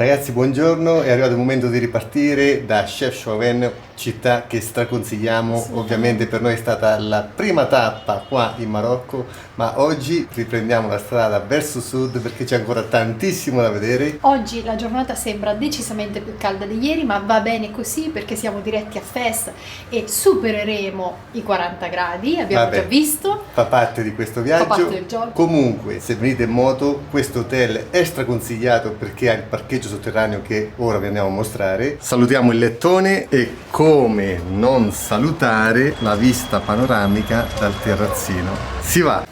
Ragazzi, buongiorno, è arrivato il momento di ripartire da Chefchaouen, città che straconsigliamo. Ovviamente per noi è stata la prima tappa qua in Marocco, ma oggi riprendiamo la strada verso sud perché c'è ancora tantissimo da vedere. Oggi la giornata sembra decisamente più calda di ieri, ma va bene così perché siamo diretti a Fes e supereremo i 40 gradi, abbiamo già visto. Fa parte di questo viaggio. Fa parte del gioco. Comunque, se venite in moto, questo hotel è straconsigliato perché ha il parcheggio sotterraneo che ora vi andiamo a mostrare. Salutiamo il lettone e come non salutare la vista panoramica dal terrazzino. Si va!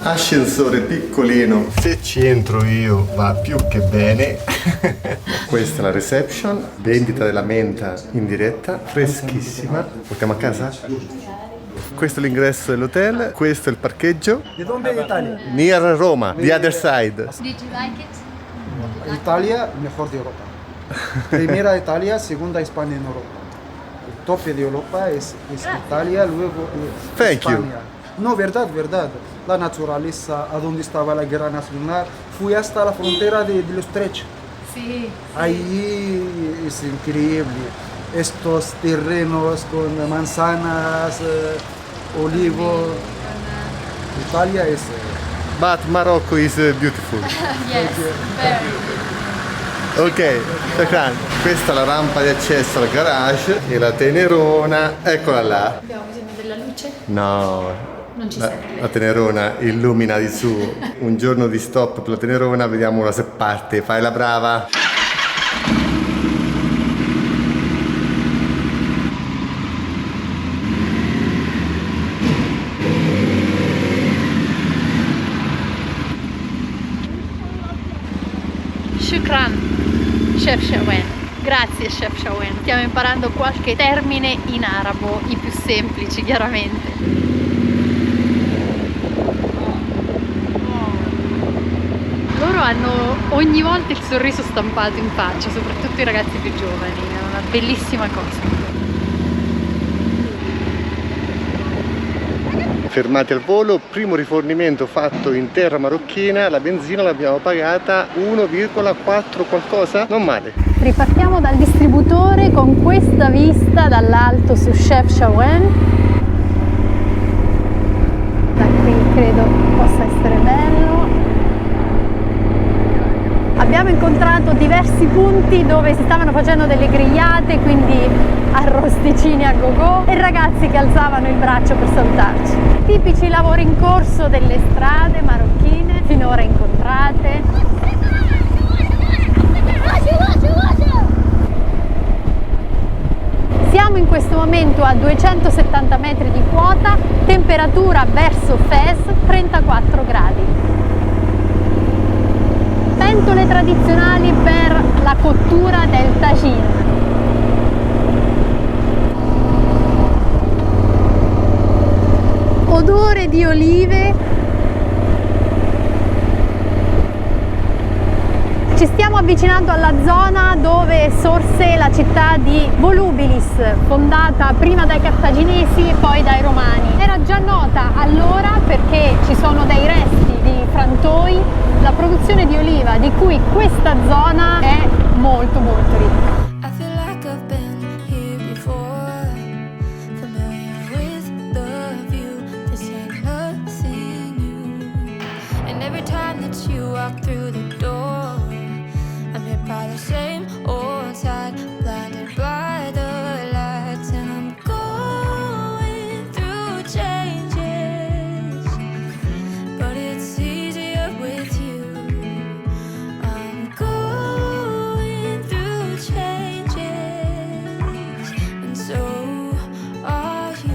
Ascensore piccolino, se ci entro io va più che bene. Questa è la reception, vendita della menta in diretta, freschissima. Portiamo a casa? Questo è l'ingresso dell'hotel, questo è il parcheggio. ¿De dónde es Italia? Near Roma, the other side. Did you like it? Italia, mejor de Europa. Primera Italia, segunda España en Europa. El tope de Europa es Italia, luego Thank you. España. No, verdad, verdad. La naturaleza, a donde estaba la guerra nacional, fui hasta la frontera de los Estrecho. Sì. Ahí es increíble. Estos terrenos con manzanas, olivo. Italia es... But Morocco is beautiful. Yes, very. Ok, shukran. Questa è la rampa di accesso al garage e la tenerona, eccola là. Abbiamo bisogno della luce? No, Non ci la serve. tenerona illumina di su. Un giorno di stop per la tenerona, vediamo ora se parte. Fai la brava. Shukran, Chefchaouen. Grazie Chefchaouen. Stiamo imparando qualche termine in arabo, i più semplici chiaramente. Loro hanno ogni volta il sorriso stampato in faccia, soprattutto i ragazzi più giovani, è una bellissima cosa. Fermati al volo, primo rifornimento fatto in terra marocchina, la benzina l'abbiamo pagata 1,4 qualcosa, non male. Ripartiamo dal distributore con questa vista dall'alto su Chefchaouen. Da qui credo possa essere bello. Abbiamo incontrato diversi punti dove si stavano facendo delle grigliate, quindi arrosticini a go-go, e ragazzi che alzavano il braccio per salutarci. Tipici lavori in corso delle strade marocchine finora incontrate. Siamo in questo momento a 270 metri di quota, temperatura verso Fes 34 gradi. Pentole tradizionali per la cottura del tagine. Odore di olive. Ci stiamo avvicinando alla zona dove sorse la città di Volubilis, fondata prima dai cartaginesi e poi dai romani. Era già nota allora perché ci sono dei resti di frantoi, la produzione di oliva di cui questa zona è molto ricca. I feel like I've been here before, familiar with the view. This ain't nothing new. And every time that you walk through the door, I'm hit by the same old tide, blinded by the lights, and I'm going through changes, but it's easier with you. I'm going through changes, and so are you.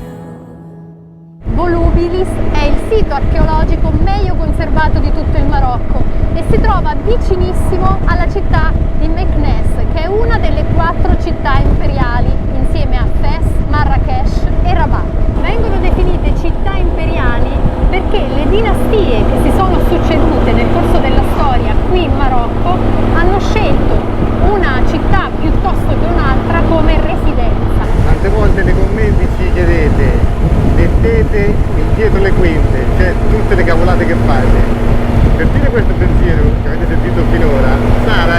Volubilis è il sito archeologico meglio conservato di tutto il Marocco e si trova vicinissimo alla città di Meknès, che è una delle 4 città imperiali insieme a Fes, Marrakech e Rabat. Vengono definite città imperiali perché le dinastie che si sono succedute nel corso della storia qui in Marocco hanno scelto una città piuttosto che un'altra come residenza. Tante volte nei commenti ci chiedete, mettete indietro le quinte, tutte le cavolate che fate. Per dire questo pensiero che avete sentito finora, Sara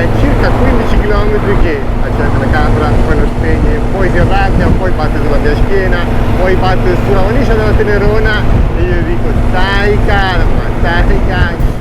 che accende la camera, poi lo spegne, poi si arrabbia, poi batte sulla mia schiena, poi batte sulla cornice della tenerona e io dico stai calma, stai calma.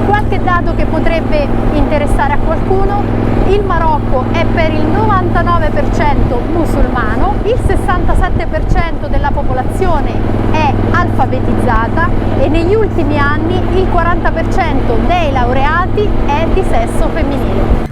Qualche dato che potrebbe interessare a qualcuno: il Marocco è per il 99% musulmano, il 67% della popolazione è alfabetizzata e negli ultimi anni il 40% dei laureati è di sesso femminile.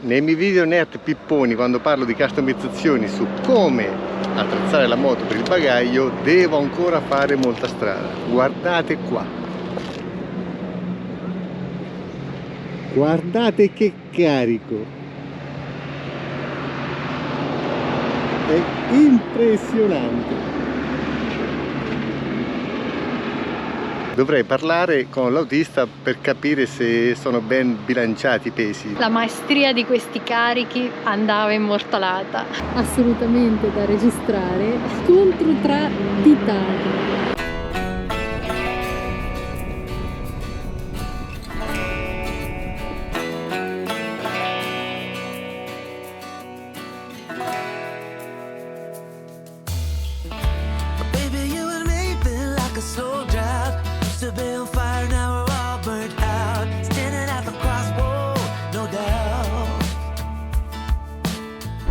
Nei miei video nerd pipponi, quando parlo di customizzazioni su come attrezzare la moto per il bagaglio, devo ancora fare molta strada. Guardate qua. Guardate che carico. È impressionante. Dovrei parlare con l'autista per capire se sono ben bilanciati i pesi. La maestria di questi carichi andava immortalata. Assolutamente da registrare. Scontro tra titani.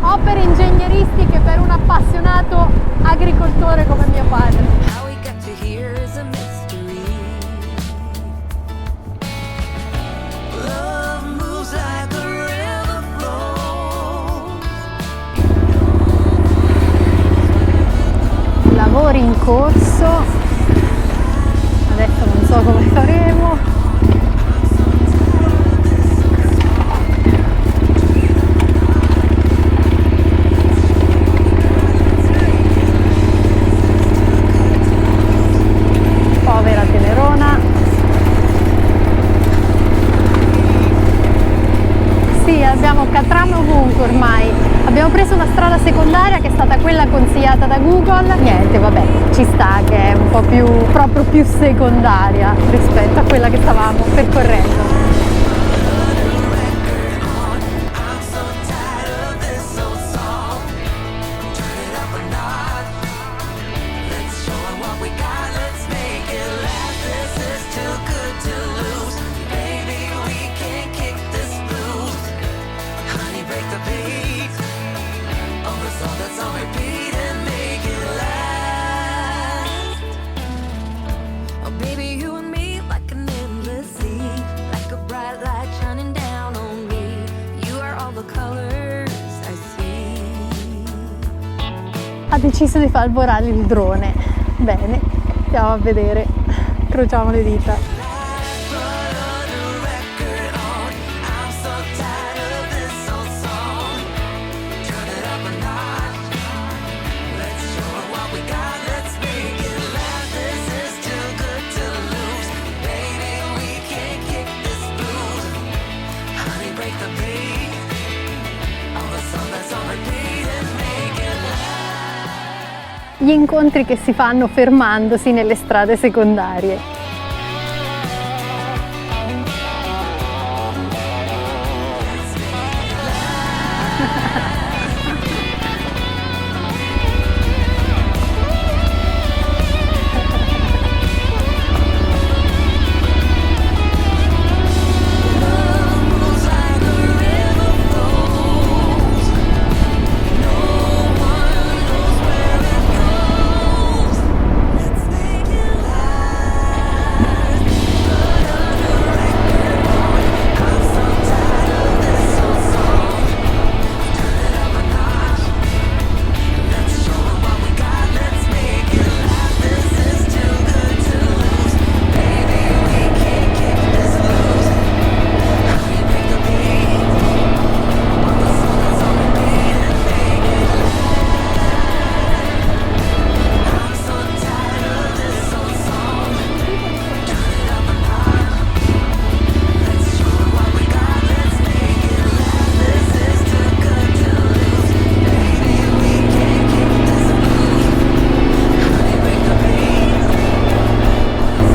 Opere ingegneristiche per un appassionato agricoltore come mio padre. Lavori in corso, adesso non so come faremo. Povera tenerona. Sì, abbiamo catrame ovunque ormai. Abbiamo preso una strada secondaria che è stata quella consigliata da Google. Niente, vabbè, ci sta che è un po' più, proprio più secondaria rispetto a quella che stavamo percorrendo. Ha deciso di far volare il drone. Bene, andiamo a vedere, incrociamo le dita. Break the gli incontri che si fanno fermandosi nelle strade secondarie.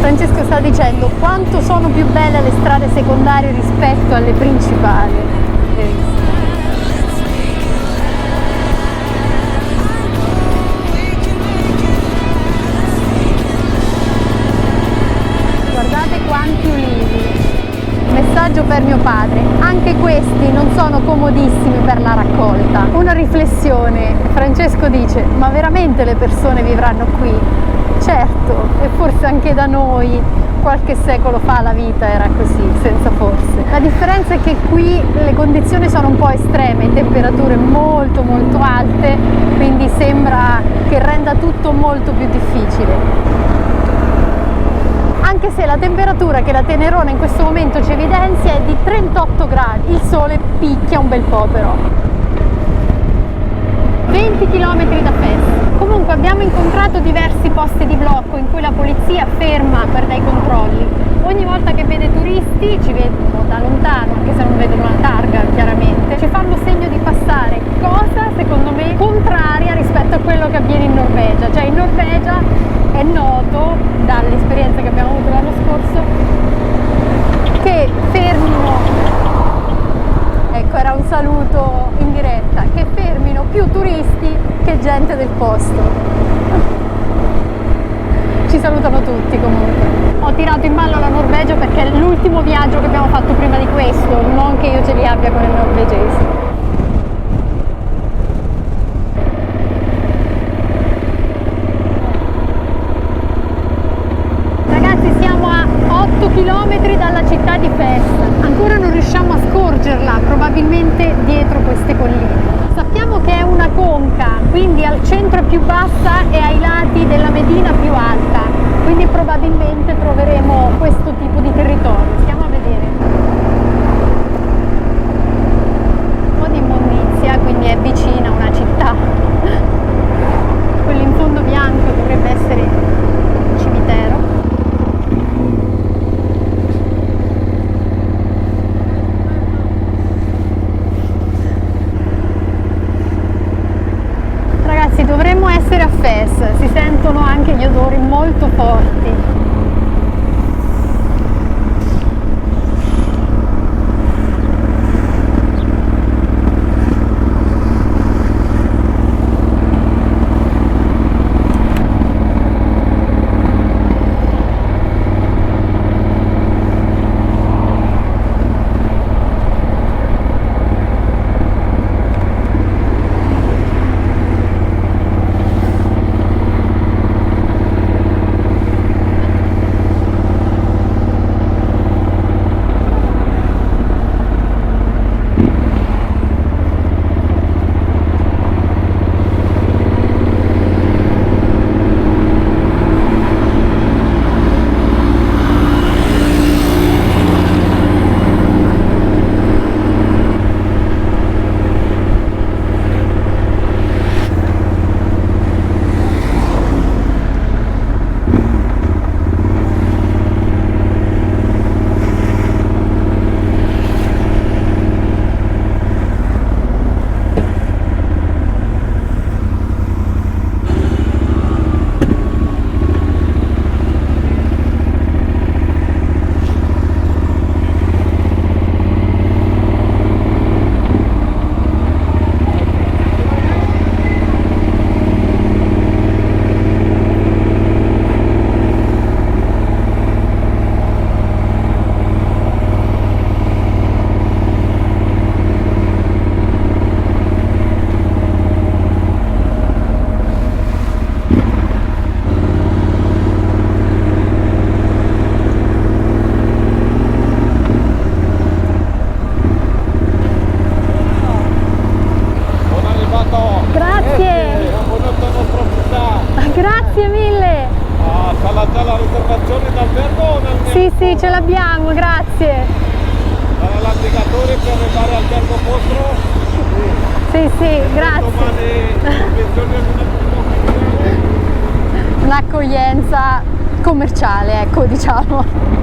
Francesco sta dicendo quanto sono più belle le strade secondarie rispetto alle principali. Guardate quanti ulivi. Messaggio per mio padre, anche questi non sono comodissimi per la raccolta. Una riflessione, Francesco dice, ma veramente le persone vivranno qui? Certo, e forse anche da noi qualche secolo fa la vita era così, senza forse. La differenza è che qui le condizioni sono un po' estreme, temperature molto molto alte, quindi sembra che renda tutto molto più difficile. Anche se la temperatura che la Tenerona in questo momento ci evidenzia è di 38 gradi, il sole picchia un bel po' però. 20 km da Fes. Comunque abbiamo incontrato diversi posti di blocco in cui la polizia ferma per dei controlli. Ogni volta che vede turisti, ci vedono da lontano, anche se non vedono la targa chiaramente, ci fanno segno di passare, cosa secondo me contraria rispetto a quello che avviene in Norvegia. Cioè in Norvegia è noto, dall'esperienza che abbiamo avuto l'anno scorso, che fermino, ecco era un saluto in diretta, che fermino più turisti che gente del posto. Ci salutano tutti comunque. Ho tirato in ballo la Norvegia perché è l'ultimo viaggio che abbiamo fatto prima di questo, non che io ce li abbia con il norvegese. Ragazzi, siamo a 8 km dalla città di Fes. Ancora non riusciamo a scorgerla, probabilmente dietro queste colline. Sappiamo che è una conca, quindi al centro è più bassa e ai lati della Medina più alta, quindi probabilmente troveremo questo tipo di territorio. Stiamo a vedere. Un po' di immondizia, quindi è vicina a una città. Quello in fondo bianco dovrebbe essere un cimitero. Dovremmo essere a Fes, si sentono anche gli odori molto forti. Sì, grazie. Un'accoglienza commerciale, ecco, diciamo.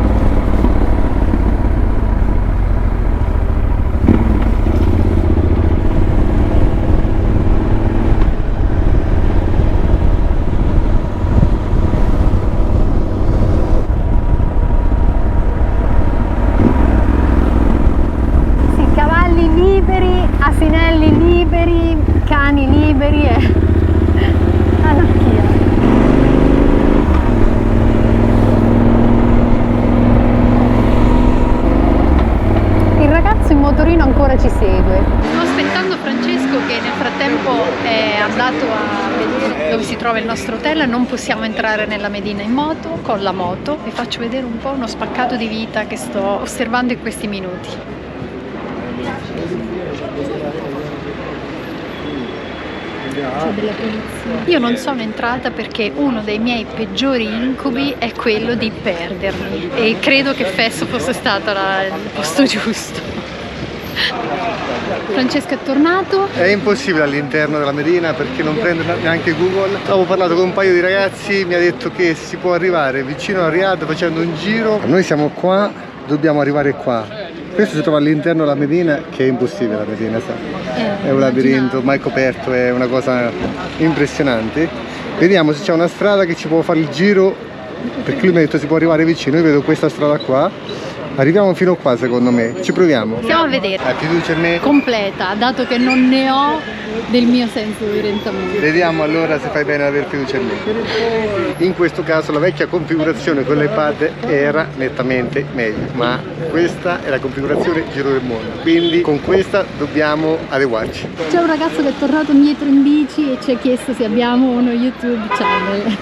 Asinelli liberi, cani liberi e anarchia. Il ragazzo in motorino ancora ci segue. Sto aspettando Francesco che nel frattempo è andato a vedere dove si trova il nostro hotel. Non possiamo entrare nella Medina in moto, con la moto. Vi faccio vedere un po' uno spaccato di vita che sto osservando in questi minuti. C'è della polizia. Io non sono entrata perché uno dei miei peggiori incubi è quello di perdermi e credo che Fes fosse stato il posto giusto. Francesco è tornato. È impossibile all'interno della Medina perché non prende neanche Google. Avevo parlato con un paio di ragazzi, mi ha detto che si può arrivare vicino a Riyadh facendo un giro. Noi siamo qua, dobbiamo arrivare qua. Questo si trova all'interno della Medina, che è impossibile la Medina, sa? È un labirinto mai coperto, è una cosa impressionante. Vediamo se c'è una strada che ci può fare il giro, perché lui mi ha detto si può arrivare vicino. Io vedo questa strada qua, arriviamo fino qua secondo me, ci proviamo. Stiamo a vedere. Hai fiducia in me? Completa, dato che non ne ho del mio senso di orientamento. Vediamo allora se fai bene ad aver fiducia in me. In questo caso la vecchia configurazione con l'iPad era nettamente meglio, ma questa è la configurazione giro del mondo, quindi con questa dobbiamo adeguarci. C'è un ragazzo che è tornato indietro in bici e ci ha chiesto se abbiamo uno YouTube channel.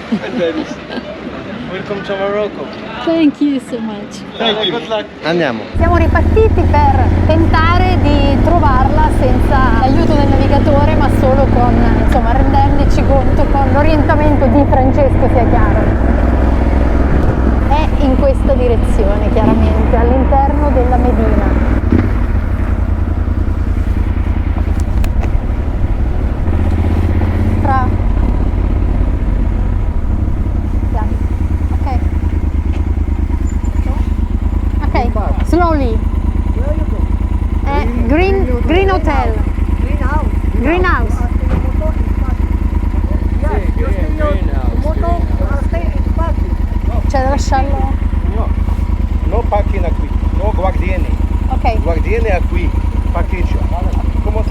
Welcome to Morocco. Thank you so much. Good luck. Andiamo. Siamo ripartiti per tentare di trovarla senza l'aiuto del navigatore, ma solo con, insomma, rendendoci conto con l'orientamento di Francesco, sia chiaro. È in questa direzione, chiaramente, all'interno della Medina. Slowly. Green Hotel. Greenhouse. C'è da lasciarlo. No parking qui, no guardiani. Ok. Guardiani qui, parcheggio. Come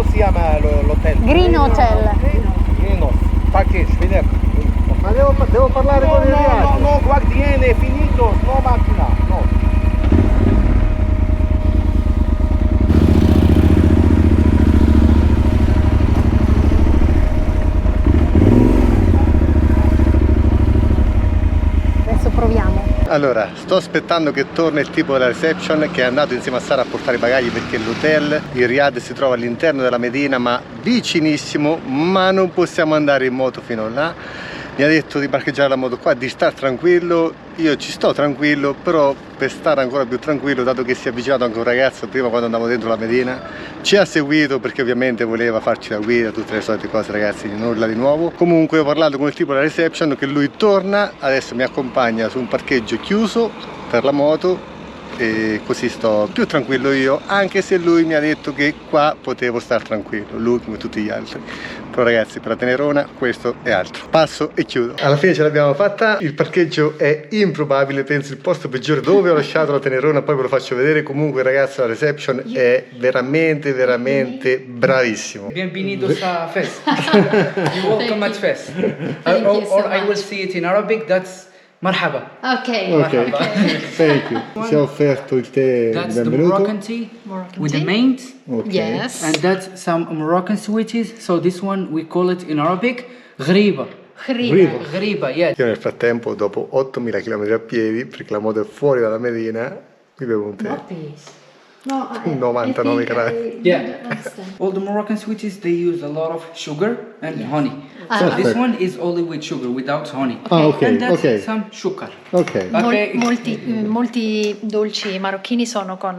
si chiama l'hotel? Green Hotel. Green parcheggio, vieni qui. Ma devo parlare con il ragazzo. No, guardiani, è finito, no macchina, no. Allora, sto aspettando che torni il tipo della reception che è andato insieme a Sara a portare i bagagli perché l'hotel, il Riyadh, si trova all'interno della Medina ma vicinissimo, ma non possiamo andare in moto fino là. Mi ha detto di parcheggiare la moto qua, di star tranquillo. Io ci sto tranquillo, però per stare ancora più tranquillo, dato che si è avvicinato anche un ragazzo prima quando andavo dentro la Medina, ci ha seguito perché ovviamente voleva farci la guida, tutte le solite cose, ragazzi, nulla di nuovo. Comunque ho parlato con il tipo della reception che lui torna, adesso mi accompagna su un parcheggio chiuso per la moto e così sto più tranquillo io, anche se lui mi ha detto che qua potevo star tranquillo, lui come tutti gli altri. Però ragazzi, per la Tenerona questo è altro. Passo e chiudo. Alla fine ce l'abbiamo fatta, il parcheggio è improbabile, penso il posto peggiore dove ho lasciato la Tenerona, poi ve lo faccio vedere. Comunque ragazzi, la reception è veramente bravissimo. Bienvenidos a Fes. You're welcome at Fes. Or I will see it in Arabic, that's marhaba. Ok. Thank you. Ci ha offerto il tè That's di the benvenuto. Moroccan tea with the mint. Ok. Yes. And that's some Moroccan sweeties. So this one we call it in Arabic ghriba. Ghriba. Ghriba, yeah. Io nel frattempo, dopo 8000 km a piedi, perché la moto è fuori dalla Medina, mi bevo un tè. No, 99 gradi. Yeah. All the Moroccan sweeties, they use a lot of sugar and honey. So this Perfect. one is only with sugar, without honey. Ah, ok, And that's ok. some sugar. Ok. Okay. Molti dolci marocchini sono con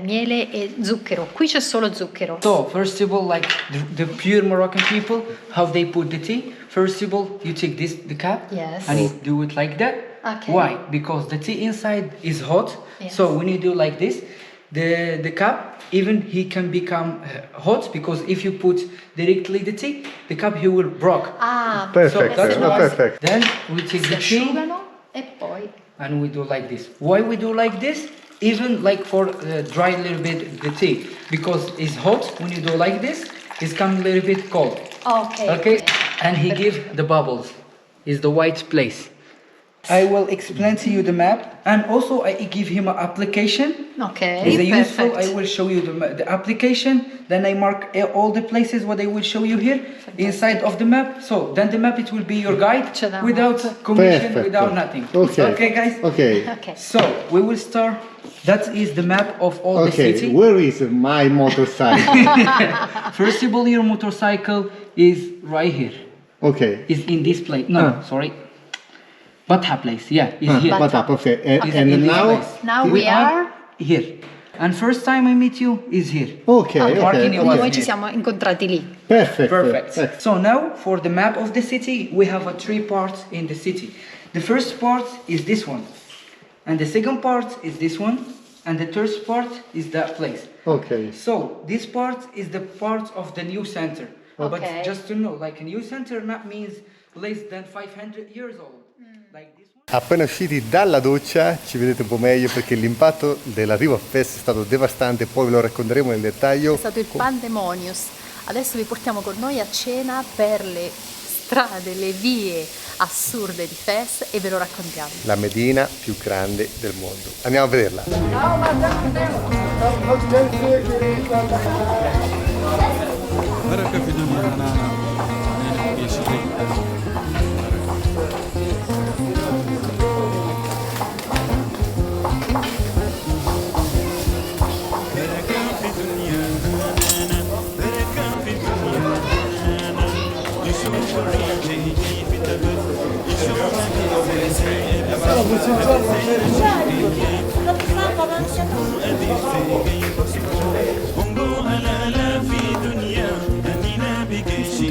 miele e zucchero. Qui c'è solo zucchero. So, first of all, like the pure Moroccan people, how they put the tea. First of all, you take the cap Yes. and you do it like that. Okay. Why? Because the tea inside is hot. Yes. So when you do like this, the cup, even he can become hot, because if you put directly the tea, the cup he will break. Ah, Perfect, that's no, why. perfect. Then we take si the tea asciugano e poi... and we do like this. Why we do like this? Even like for dry a little bit the tea, because it's hot. When you do like this, it's come a little bit cold. Ok. Okay, and he give the bubbles. Is the white place. I will explain to you the map, and also I give him an application. Ok, Is it useful? I perfect. will show you the application. Then I mark all the places what I will show you here inside of the map. So then the map, it will be your guide Ce l'ha without molto. commission, Perfect. without nothing. Ok. Okay, guys. Ok. Ok. So we will start. That is the map of all the Ok, city. where is my motorcycle? First of all, your motorcycle is right here. Ok. Is in this place. No, sorry. Batha place. Yeah, is here. But up, okay. Is And in this now? place. Now we are... here. And first time I meet you is here. Ok, Parking ok. was Noi ci here. siamo incontrati lì. Perfect. Perfect. So now for the map of the city, we have three parts in the city. The first part is this one, and the second part is this one, and the third part is that place. Ok. So this part is the part of the new center. Okay. But just to know, like a new center not means less than 500 years old. Like this one. Appena usciti dalla doccia ci vedete un po' meglio perché l'impatto dell'arrivo a Fes è stato devastante, poi ve lo racconteremo nel dettaglio. È stato il pandemonius. Adesso vi portiamo con noi a cena per le strade, le vie assurde di Fes e ve lo raccontiamo. La Medina più grande del mondo. Andiamo a vederla. بركة في دنيا أنا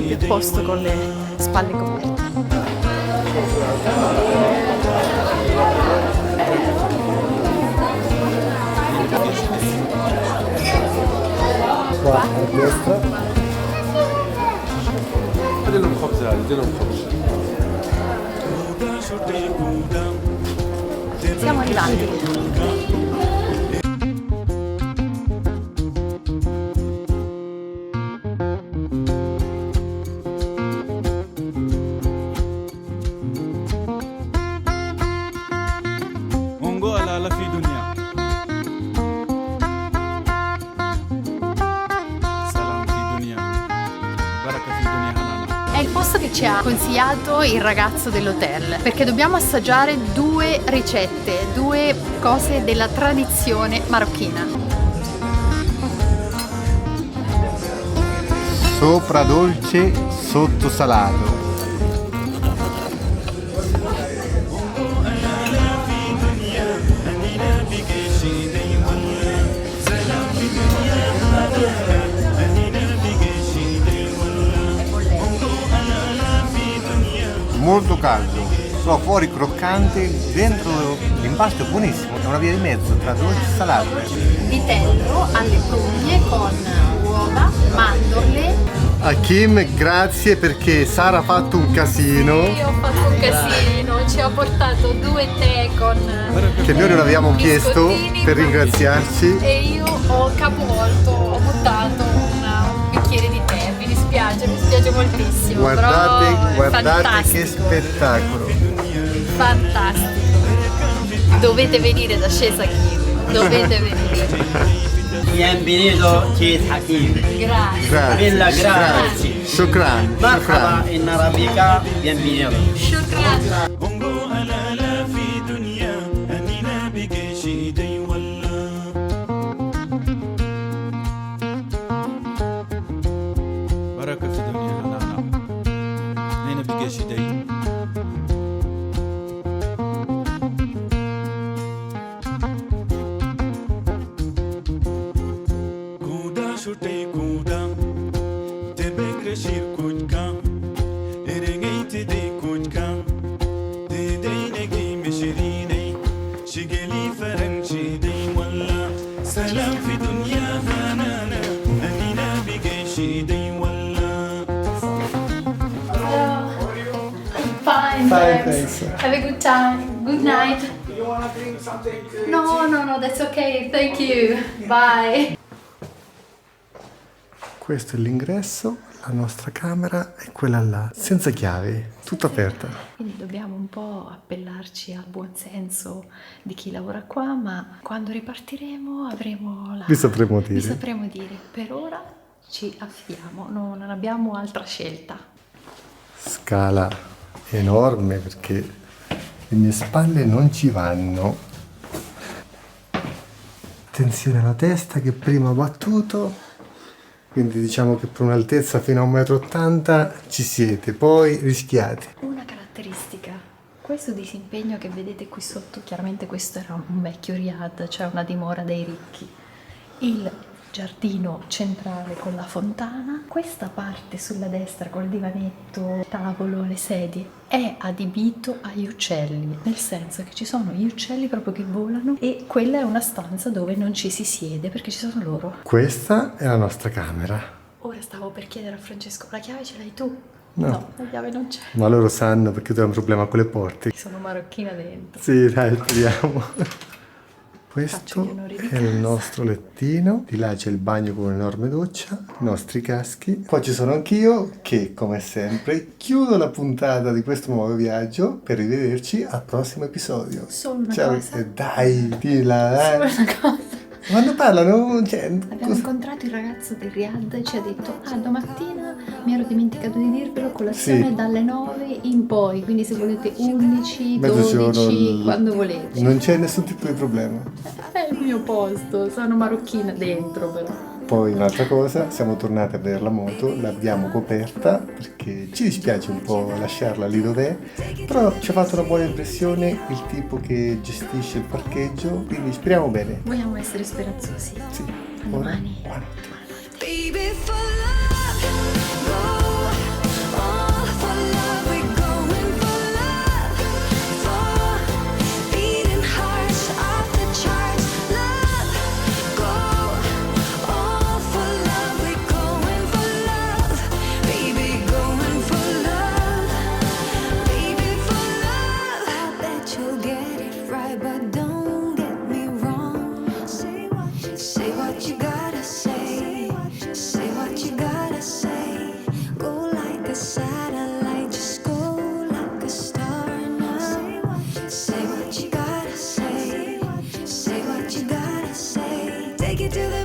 Il posto con le spalle coperte. Qua a destra. ديرهم خبز هذه ديرهم خبز Siamo arrivati. ونقول لا في دنيا سلام في دنيا بركة في دنيا هنانا È il posto che ci ha consigliato il ragazzo dell'hotel, perché dobbiamo assaggiare due ricette, due cose della tradizione marocchina. Sopra dolce, sotto salato. Molto caldo, so fuori croccante, dentro l'impasto è buonissimo, è una via di mezzo tra dolce e salato. Vitello alle prugne con uova, mandorle. Hakim, grazie perché Sara ha fatto un casino Io ho fatto un casino, ci ha portato due tè con che noi non avevamo chiesto biscottini per ringraziarci. e io ho capovolto, ho buttato un bicchiere di tè, mi dispiace moltissimo. Guardate, però è guardate che fantastico. spettacolo. Fantastico. Dovete venire da Scesa Hakim, dovete venire. Bienvenido Chief Hakim. Grazie. Grazie. Bella, grazie. grazie. Shukran. مرحبا Shukran. in arabica, bienvenido. Shukran. shutei kuda te begre shir kujka erengei te de kujka te dei negi mishirine shigeli faranchi dei walla salam fi dunya hanana anina bigeshi dei walla. Fine, Fine, thanks. thanks. Have a good time. Good night. Do you want to drink something? No, that's okay. Thank you. Bye. Questo è l'ingresso, la nostra camera è quella là, senza chiave, tutta aperta. Quindi dobbiamo un po' appellarci al buon senso di chi lavora qua, ma quando ripartiremo avremo la... Vi sapremo dire. Vi sapremo dire. Per ora ci affidiamo, non abbiamo altra scelta. Scala enorme perché le mie spalle non ci vanno. Attenzione alla testa che prima ha battuto, quindi diciamo che per un'altezza fino a 1,80 m ci siete, poi rischiate. Una caratteristica, questo disimpegno che vedete qui sotto, chiaramente questo era un vecchio riad, cioè una dimora dei ricchi. Il giardino centrale con la fontana, questa parte sulla destra col divanetto, tavolo, le sedie, è adibito agli uccelli, nel senso che ci sono gli uccelli proprio che volano e quella è una stanza dove non ci si siede perché ci sono loro. Questa è la nostra camera. Ora stavo per chiedere a Francesco, la chiave ce l'hai tu? No. La chiave non c'è. Ma loro sanno perché tu hai un problema con le porte. Sono marocchina dentro. Sì, dai, speriamo. Faccio Questo gli onori di è il casa. nostro lettino, di là c'è il bagno con un'enorme doccia, i nostri caschi. Poi ci sono anch'io che, come sempre, chiudo la puntata di questo nuovo viaggio per rivederci al prossimo episodio. Solo una Ciao, cosa. Dai, dilla, Solo una cosa. Quando parlano, cioè, Abbiamo incontrato il ragazzo del Riad e ci ha detto domattina mi ero dimenticato di dirvelo, colazione Sì. dalle 9 in poi, quindi se volete 11, Mezzogiorno, 12, quando volete. non c'è nessun tipo di problema. È il mio posto, sono marocchina dentro però. Poi un'altra cosa, siamo tornati a vedere la moto, l'abbiamo coperta perché ci dispiace un po' lasciarla lì dov'è, però ci ha fatto una buona impressione il tipo che gestisce il parcheggio, quindi speriamo bene. Vogliamo essere speranzosi. Sì, A ora domani. buonanotte. Baby, for love, go all for love. We're going for love, for beating hearts off the charts. Love, go all for love. We're going for love, baby, going for love, baby, for love. I bet you'll get it right, but don't get me wrong. Say what you gotta say. Say what you gotta say. Go like a satellite, just go like a star now. Say what you gotta say. Say what you gotta say. Take it to the